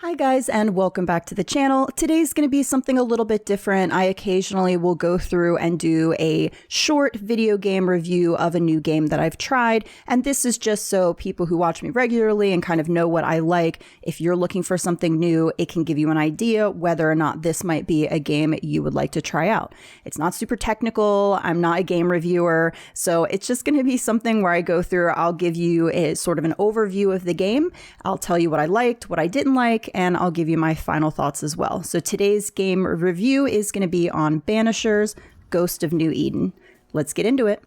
Hi guys, and welcome back to the channel. Today's going to be something a little bit different. I occasionally will go through and do a short video game review of a new game that I've tried, and this is just so people who watch me regularly and kind of know what I like, if you're looking for something new, it can give you an idea whether or not this might be a game you would like to try out. It's not super technical, I'm not a game reviewer, so it's just going to be something where I go through, I'll give you a sort of an overview of the game, I'll tell you what I liked, what I didn't like, and I'll give you my final thoughts as well. So today's game review is going to be on Banishers, Ghost of New Eden. Let's get into it.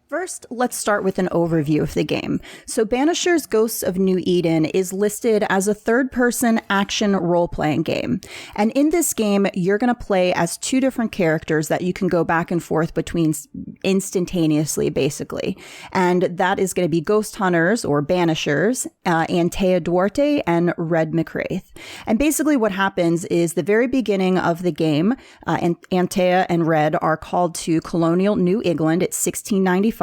First, let's start with an overview of the game. So Banishers Ghosts of New Eden is listed as a third-person action role-playing game. And in this game, you're going to play as two different characters that you can go back and forth between instantaneously, basically. And that is going to be Ghost Hunters, or Banishers, Antea Duarte, and Red McWraith. And basically what happens is the very beginning of the game, Antea and Red are called to colonial New England. It's 1695.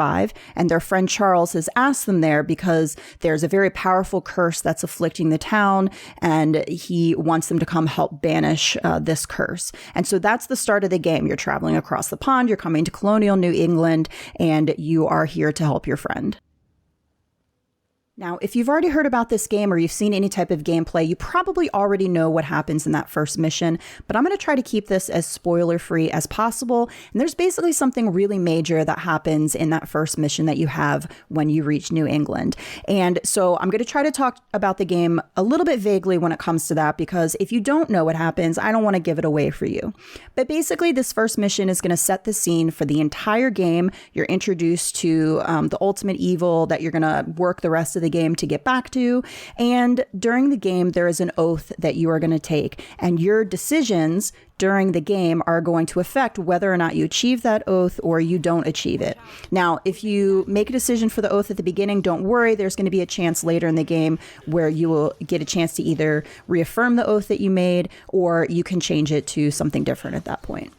And their friend Charles has asked them there because there's a very powerful curse that's afflicting the town, and he wants them to come help banish this curse. And so that's the start of the game. You're traveling across the pond, you're coming to colonial New England, and you are here to help your friend. Now, if you've already heard about this game or you've seen any type of gameplay, you probably already know what happens in that first mission, but I'm going to try to keep this as spoiler-free as possible. And there's basically something really major that happens in that first mission that you have when you reach New England. And so I'm going to try to talk about the game a little bit vaguely when it comes to that, because if you don't know what happens, I don't want to give it away for you. But basically, this first mission is going to set the scene for the entire game. You're introduced to the ultimate evil that you're going to work the rest of the game to get back to, and during the game there is an oath that you are going to take, and your decisions during the game are going to affect whether or not you achieve that oath or you don't achieve it. Now, if you make a decision for the oath at the beginning, don't worry, there's going to be a chance later in the game where you will get a chance to either reaffirm the oath that you made, or you can change it to something different at that point.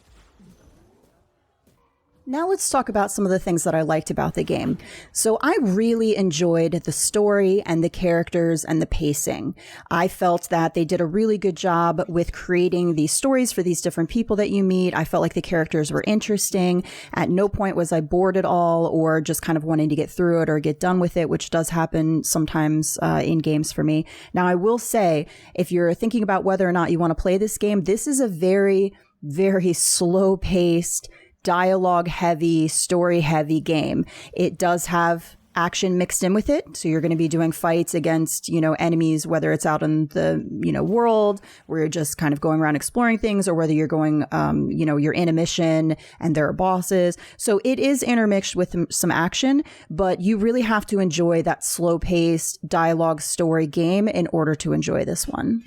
Now let's talk about some of the things that I liked about the game. So I really enjoyed the story and the characters and the pacing. I felt that they did a really good job with creating these stories for these different people that you meet. I felt like the characters were interesting. At no point was I bored at all or just kind of wanting to get through it or get done with it, which does happen sometimes in games for me. Now I will say, if you're thinking about whether or not you want to play this game, this is a very, very slow-paced, dialogue-heavy, story-heavy game. It does have action mixed in with it, so you're going to be doing fights against, enemies, whether it's out in the, world where you're just kind of going around exploring things, or whether you're going, you're in a mission and there are bosses. So it is intermixed with some action, but you really have to enjoy that slow-paced dialogue story game in order to enjoy this one.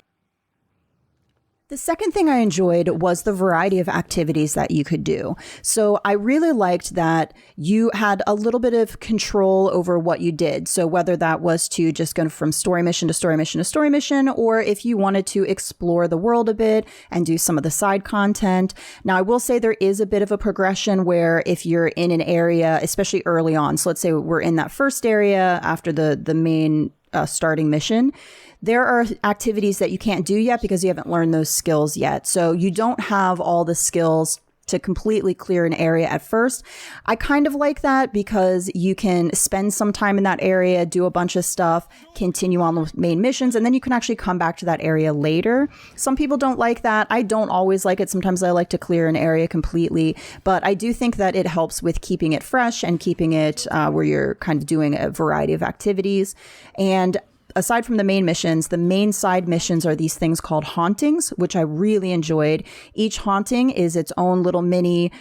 The second thing I enjoyed was the variety of activities that you could do. So I really liked that you had a little bit of control over what you did. So whether that was to just go from story mission to story mission to story mission, or if you wanted to explore the world a bit and do some of the side content. Now, I will say there is a bit of a progression where if you're in an area, especially early on, so let's say we're in that first area after the main starting mission, there are activities that you can't do yet because you haven't learned those skills yet. So you don't have all the skills to completely clear an area at first. I kind of like that because you can spend some time in that area, do a bunch of stuff, continue on the main missions, and then you can actually come back to that area later. Some people don't like that. I don't always like it. Sometimes I like to clear an area completely, but I do think that it helps with keeping it fresh and keeping it where you're kind of doing a variety of activities. And aside from the main missions, the main side missions are these things called hauntings, which I really enjoyed. Each haunting is its own little mini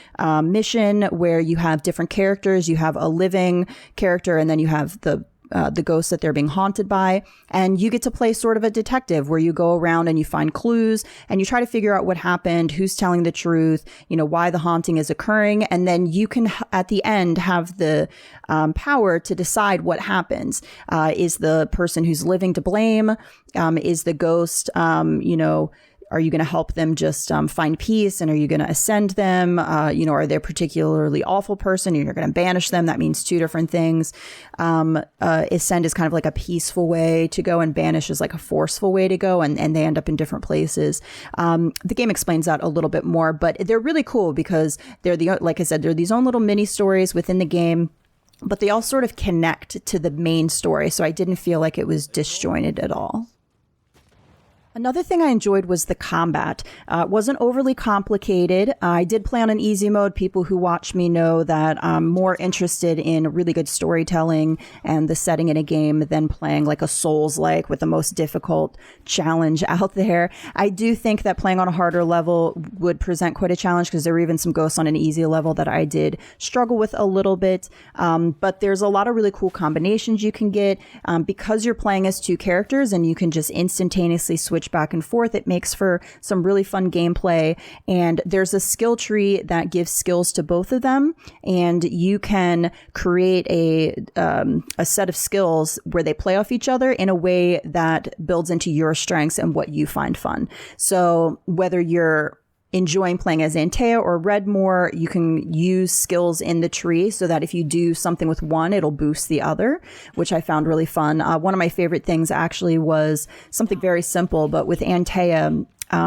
mission where you have different characters. You have a living character, and then you have the ghosts that they're being haunted by. And you get to play sort of a detective where you go around and you find clues and you try to figure out what happened, who's telling the truth, why the haunting is occurring. And then you can, at the end, have the power to decide what happens. Is the person who's living to blame? Is the ghost, Are you going to help them just find peace? And are you going to ascend them? Are they a particularly awful person and you're going to banish them? That means two different things. Ascend is kind of like a peaceful way to go, and banish is like a forceful way to go, and they end up in different places. The game explains that a little bit more, but they're really cool because like I said, they're these own little mini stories within the game, but they all sort of connect to the main story. So I didn't feel like it was disjointed at all. Another thing I enjoyed was the combat. It wasn't overly complicated. I did play on an easy mode. People who watch me know that I'm more interested in really good storytelling and the setting in a game than playing like a Souls-like with the most difficult challenge out there. I do think that playing on a harder level would present quite a challenge, because there were even some ghosts on an easy level that I did struggle with a little bit. But there's a lot of really cool combinations you can get because you're playing as two characters and you can just instantaneously switch back and forth. It makes for some really fun gameplay, and there's a skill tree that gives skills to both of them, and you can create a set of skills where they play off each other in a way that builds into your strengths and what you find fun. So whether you're enjoying playing as Antea or Red more, you can use skills in the tree so that if you do something with one, it'll boost the other, which I found really fun. One of my favorite things actually was something very simple, but with Antea,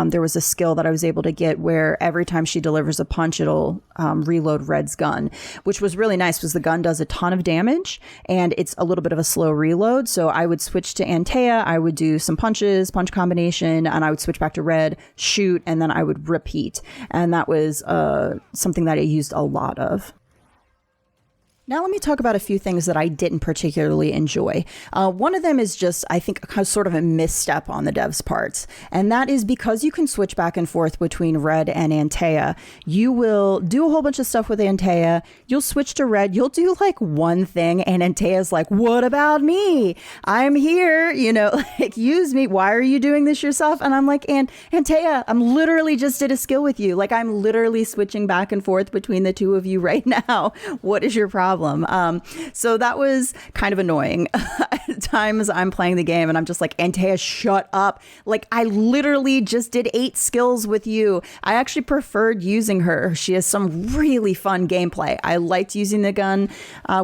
there was a skill that I was able to get where every time she delivers a punch, it'll reload Red's gun, which was really nice because the gun does a ton of damage and it's a little bit of a slow reload. So I would switch to Antea, I would do some punch combination, and I would switch back to Red, shoot, and then I would repeat. And that was something that I used a lot of. Now let me talk about a few things that I didn't particularly enjoy. One of them is just, I think, sort of a misstep on the devs' parts. And that is because you can switch back and forth between Red and Antea. You will do a whole bunch of stuff with Antea. You'll switch to Red. You'll do like one thing and Antea's like, what about me? I'm here, like use me. Why are you doing this yourself? And I'm like, Antea, I'm literally just did a skill with you. Like I'm literally switching back and forth between the two of you right now. What is your problem? So that was kind of annoying. At times I'm playing the game and I'm just like, Antea, shut up. Like I literally just did 8 skills with you. I actually preferred using her. She has some really fun gameplay. I liked using the gun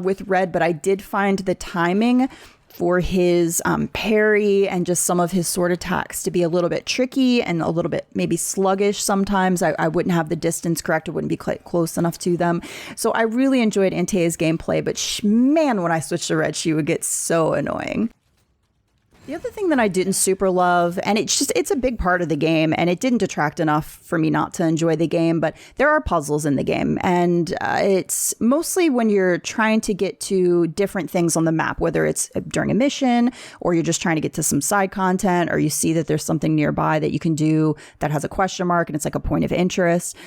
with Red, but I did find the timing for his parry and just some of his sword attacks to be a little bit tricky and a little bit maybe sluggish sometimes. I wouldn't have the distance correct. I wouldn't be quite close enough to them. So I really enjoyed Antea's gameplay, but man, when I switched to Red, she would get so annoying. The other thing that I didn't super love, and it's a big part of the game, and it didn't detract enough for me not to enjoy the game, but there are puzzles in the game, and it's mostly when you're trying to get to different things on the map, whether it's during a mission, or you're just trying to get to some side content, or you see that there's something nearby that you can do that has a question mark, and it's like a point of interest.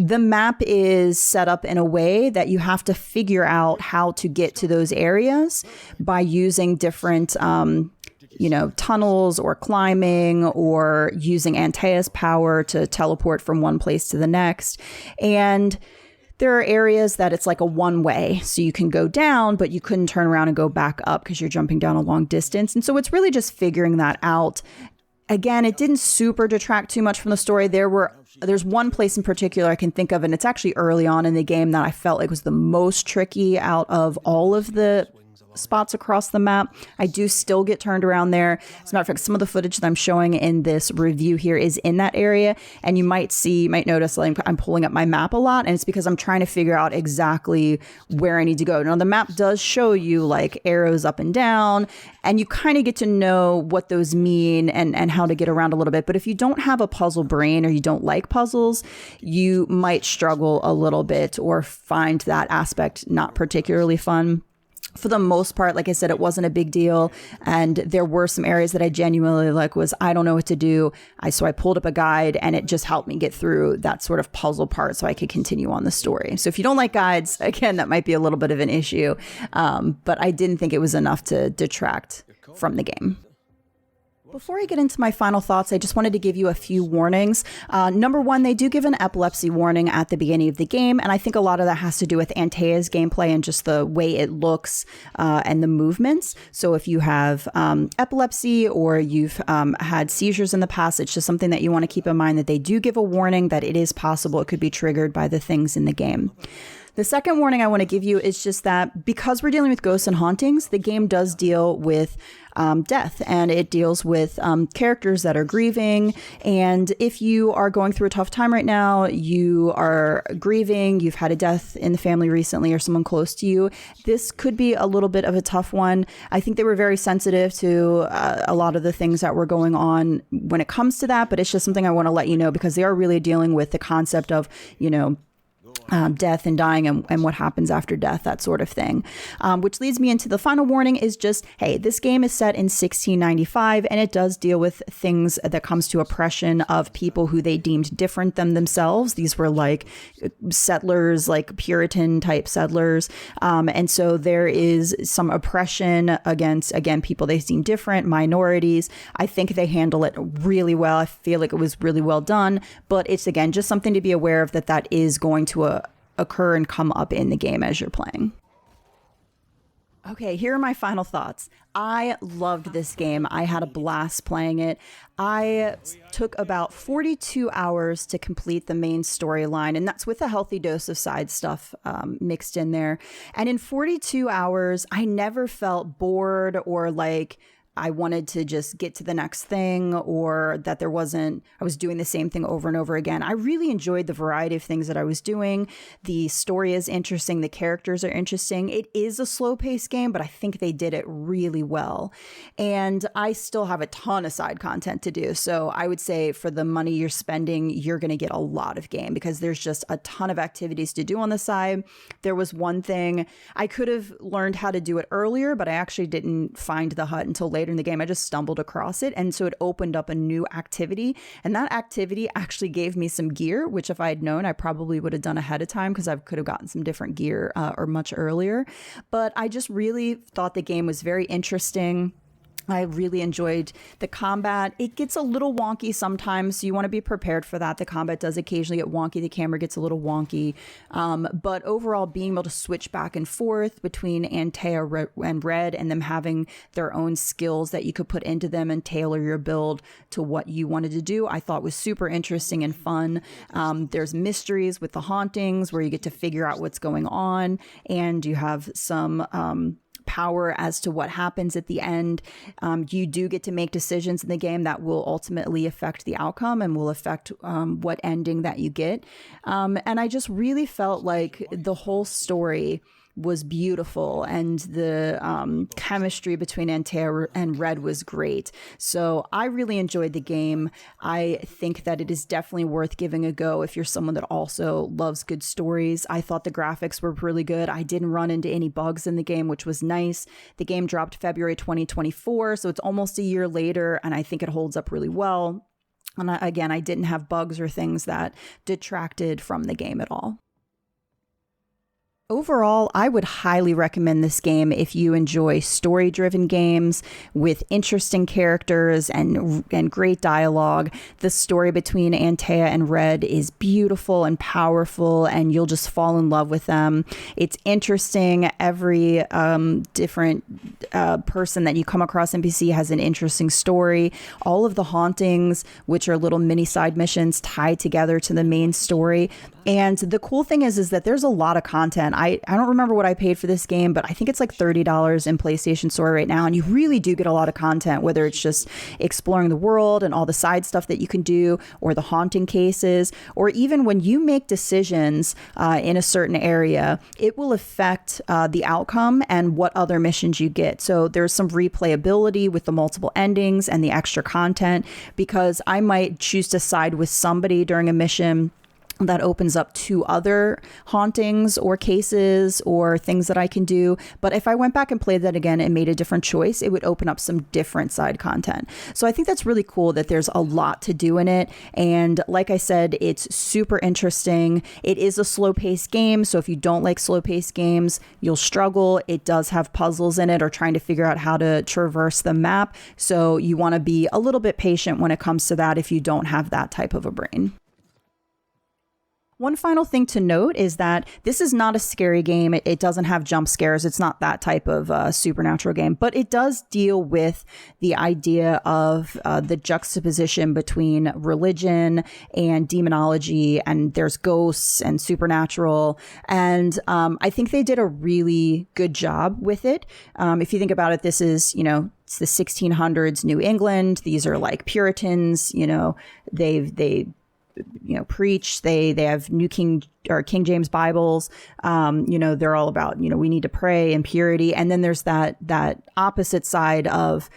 The map is set up in a way that you have to figure out how to get to those areas by using different, tunnels or climbing or using Antea's power to teleport from one place to the next. And there are areas that it's like a one way. So you can go down, but you couldn't turn around and go back up because you're jumping down a long distance. And so it's really just figuring that out. Again, it didn't super detract too much from the story. There's one place in particular I can think of, and it's actually early on in the game that I felt like was the most tricky out of all of the spots across the map. I do still get turned around there. As a matter of fact, some of the footage that I'm showing in this review here is in that area, and you might notice like I'm pulling up my map a lot, and it's because I'm trying to figure out exactly where I need to go. Now the map does show you like arrows up and down, and you kind of get to know what those mean and how to get around a little bit. But if you don't have a puzzle brain or you don't like puzzles, you might struggle a little bit or find that aspect not particularly fun. For the most part, like I said, it wasn't a big deal. And there were some areas that I genuinely I don't know what to do. So I pulled up a guide and it just helped me get through that sort of puzzle part so I could continue on the story. So if you don't like guides, again, that might be a little bit of an issue. But I didn't think it was enough to detract from the game. Before I get into my final thoughts, I just wanted to give you a few warnings. Number one, they do give an epilepsy warning at the beginning of the game, and I think a lot of that has to do with Antea's gameplay and just the way it looks and the movements. So if you have epilepsy or you've had seizures in the past, it's just something that you want to keep in mind, that they do give a warning that it is possible it could be triggered by the things in the game. The second warning I want to give you is just that because we're dealing with ghosts and hauntings, the game does deal with death, and it deals with characters that are grieving. And if you are going through a tough time right now, you are grieving, you've had a death in the family recently or someone close to you, this could be a little bit of a tough one. I think they were very sensitive to a lot of the things that were going on when it comes to that, but it's just something I want to let you know, because they are really dealing with the concept of, death and dying and what happens after death, that sort of thing. Which leads me into the final warning is just, hey, this game is set in 1695, and it does deal with things that comes to oppression of people who they deemed different than themselves. These were like settlers, like Puritan type settlers. And so there is some oppression against, again, people they deem different, minorities. I think they handle it really well. I feel like it was really well done, but it's, again, just something to be aware of, that is going to occur and come up in the game as you're playing. Okay, here are my final thoughts. I loved this game. I had a blast playing it. I took about 42 hours to complete the main storyline, and that's with a healthy dose of side stuff mixed in there. And in 42 hours, I never felt bored or like I wanted to just get to the next thing, or that I was doing the same thing over and over again. I really enjoyed the variety of things that I was doing. The story is interesting. The characters are interesting. It is a slow paced game, but I think they did it really well. And I still have a ton of side content to do. So I would say for the money you're spending, you're going to get a lot of game, because there's just a ton of activities to do on the side. There was one thing I could have learned how to do it earlier, but I actually didn't find the hut until later in the game. I just stumbled across it, and so it opened up a new activity, and that activity actually gave me some gear, which if I had known, I probably would have done ahead of time, because I could have gotten some different gear or much earlier. But I just really thought the game was very interesting. I really enjoyed the combat. It gets a little wonky sometimes, so you want to be prepared for that. The combat does occasionally get wonky. The camera gets a little wonky. But overall, being able to switch back and forth between Antea and Red, and them having their own skills that you could put into them and tailor your build to what you wanted to do, I thought was super interesting and fun. There's mysteries with the hauntings where you get to figure out what's going on, and you have some power as to what happens at the end. You do get to make decisions in the game that will ultimately affect the outcome and will affect what ending that you get. And I just really felt like the whole story was beautiful, and the chemistry between Antea and Red was great. So I really enjoyed the game. I think that it is definitely worth giving a go if you're someone that also loves good stories. I thought the graphics were really good. I didn't run into any bugs in the game, which was nice. The game dropped February 2024, so it's almost a year later, and I think it holds up really well. And I didn't have bugs or things that detracted from the game at all. Overall, I would highly recommend this game if you enjoy story-driven games with interesting characters and great dialogue. The story between Antea and Red is beautiful and powerful, and you'll just fall in love with them. It's interesting. Every different person that you come across NPC has an interesting story. All of the hauntings, which are little mini side missions, tie together to the main story. And the cool thing is that there's a lot of content. I don't remember what I paid for this game, but I think it's like $30 in PlayStation Store right now. And you really do get a lot of content, whether it's just exploring the world and all the side stuff that you can do, or the haunting cases, or even when you make decisions in a certain area, it will affect the outcome and what other missions you get. So there's some replayability with the multiple endings and the extra content, because I might choose to side with somebody during a mission that opens up 2 other hauntings or cases or things that I can do. But if I went back and played that again and made a different choice, it would open up some different side content. So I think that's really cool that there's a lot to do in it. And like I said, it's super interesting. It is a slow-paced game. So if you don't like slow-paced games, you'll struggle. It does have puzzles in it or trying to figure out how to traverse the map. So you want to be a little bit patient when it comes to that if you don't have that type of a brain. One final thing to note is that this is not a scary game. It doesn't have jump scares. It's not that type of supernatural game, but it does deal with the idea of the juxtaposition between religion and demonology, and there's ghosts and supernatural. And I think they did a really good job with it. If you think about it, this is, it's the 1600s New England. These are like Puritans, they preach, they have New King or King James Bibles. They're all about, we need to pray and purity. And then there's that opposite side of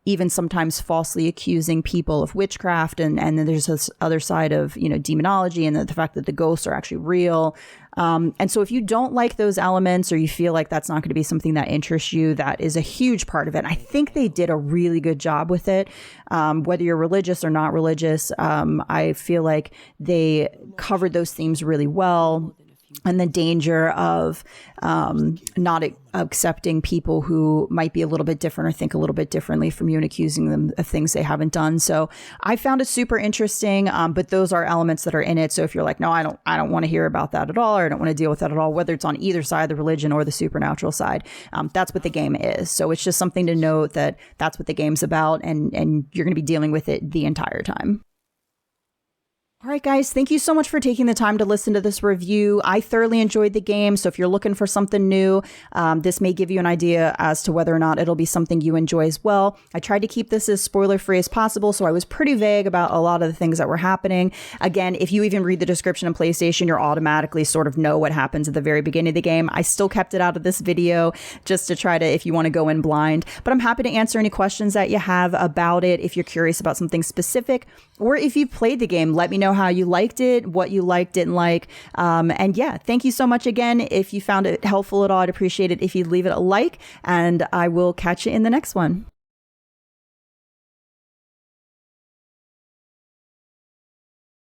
even sometimes falsely accusing people of witchcraft. And then there's this other side of, demonology and the fact that the ghosts are actually real. And so if you don't like those elements or you feel like that's not going to be something that interests you, that is a huge part of it. I think they did a really good job with it. Whether you're religious or not religious, I feel like they covered those themes really well. And the danger of not accepting people who might be a little bit different or think a little bit differently from you and accusing them of things they haven't done. So I found it super interesting, but those are elements that are in it. So if you're like, no, I don't want to hear about that at all, or I don't want to deal with that at all, whether it's on either side, the religion or the supernatural side, that's what the game is. So it's just something to note that that's what the game's about, and you're going to be dealing with it the entire time. All right, guys, thank you so much for taking the time to listen to this review. I thoroughly enjoyed the game, so if you're looking for something new, this may give you an idea as to whether or not it'll be something you enjoy as well. I tried to keep this as spoiler-free as possible, so I was pretty vague about a lot of the things that were happening. Again, if you even read the description on PlayStation, you'll automatically sort of know what happens at the very beginning of the game. I still kept it out of this video just to try to, if you want to go in blind, but I'm happy to answer any questions that you have about it. If you're curious about something specific, or if you've played the game, let me know how you liked it, what you liked, didn't like. And yeah, thank you so much again. If you found it helpful at all, I'd appreciate it if you'd leave it a like, and I will catch you in the next one.